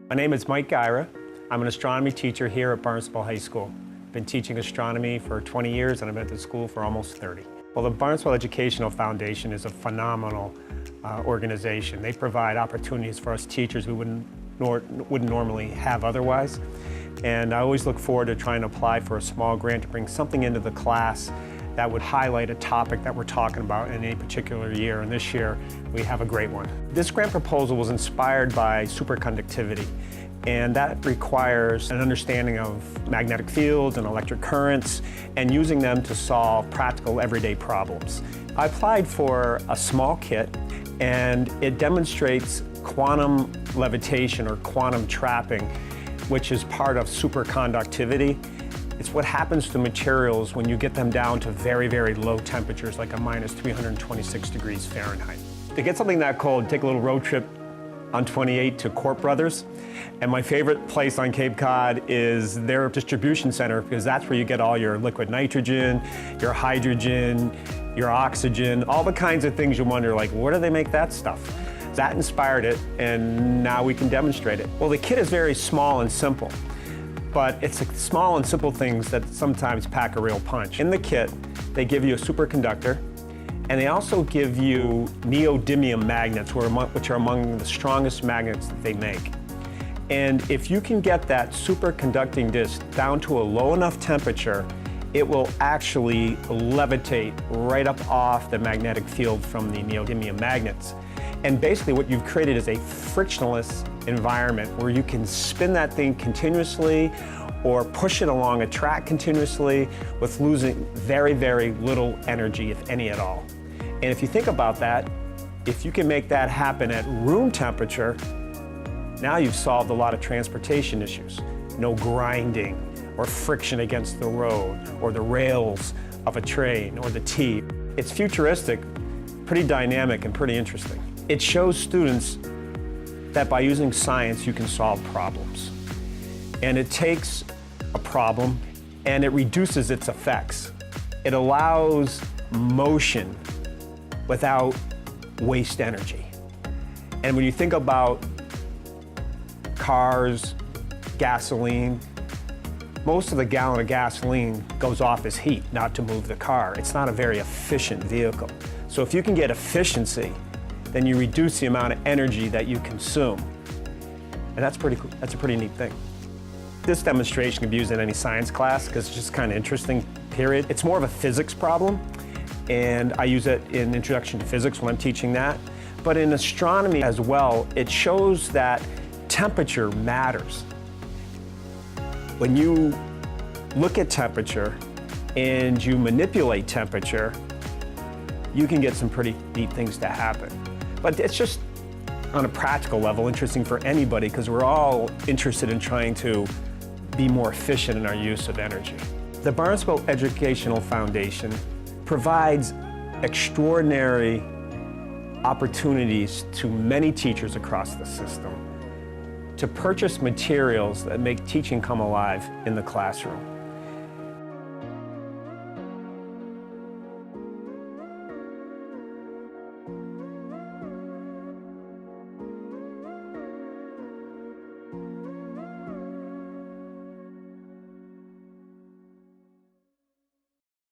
My name is Gyra. I'm an astronomy teacher here at Barnstable High School. I've been teaching astronomy for 20 years and I've been at the school for almost 30. Well, the Barnstable Educational Foundation is a phenomenal organization. They provide opportunities for us teachers we wouldn't normally have otherwise. And I always look forward to trying to apply for a small grant to bring something into the class that would highlight a topic that we're talking about in any particular year, and this year we have a great one. This grant proposal was inspired by superconductivity, and that requires an understanding of magnetic fields and electric currents and using them to solve practical everyday problems. I applied for a small kit, and it demonstrates quantum levitation or quantum trapping, which is part of superconductivity. It's what happens to materials when you get them down to very, very low temperatures, like a minus 326 degrees Fahrenheit. To get something that cold, take a little road trip on 28 to Corp Brothers. And my favorite place on Cape Cod is their distribution center, because that's where you get all your liquid nitrogen, your hydrogen, your oxygen, all the kinds of things you wonder, like, where do they make that stuff? That inspired it, and now we can demonstrate it. Well, the kit is very small and simple, but it's the small and simple things that sometimes pack a real punch. In the kit, they give you a superconductor, and they also give you neodymium magnets, which are among the strongest magnets that they make. And if you can get that superconducting disc down to a low enough temperature, it will actually levitate right up off the magnetic field from the neodymium magnets. And basically what you've created is a frictionless environment where you can spin that thing continuously or push it along a track continuously with losing very, very little energy, if any at all. And if you think about that, if you can make that happen at room temperature, now you've solved a lot of transportation issues. No grinding or friction against the road or the rails of a train or the T. It's futuristic, pretty dynamic, and pretty interesting. It shows students that by using science you can solve problems. And it takes a problem and it reduces its effects. It allows motion without waste energy. And when you think about cars, gasoline, most of the gallon of gasoline goes off as heat, not to move the car. It's not a very efficient vehicle. So if you can get efficiency, then you reduce the amount of energy that you consume. And that's pretty cool. That's a pretty neat thing. This demonstration can be used in any science class because it's just kind of interesting, period. It's more of a physics problem, and I use it in Introduction to Physics when I'm teaching that. But in astronomy as well, it shows that temperature matters. When you look at temperature and you manipulate temperature, you can get some pretty neat things to happen. But it's just, on a practical level, interesting for anybody because we're all interested in trying to be more efficient in our use of energy. The Barnstable Educational Foundation provides extraordinary opportunities to many teachers across the system to purchase materials that make teaching come alive in the classroom.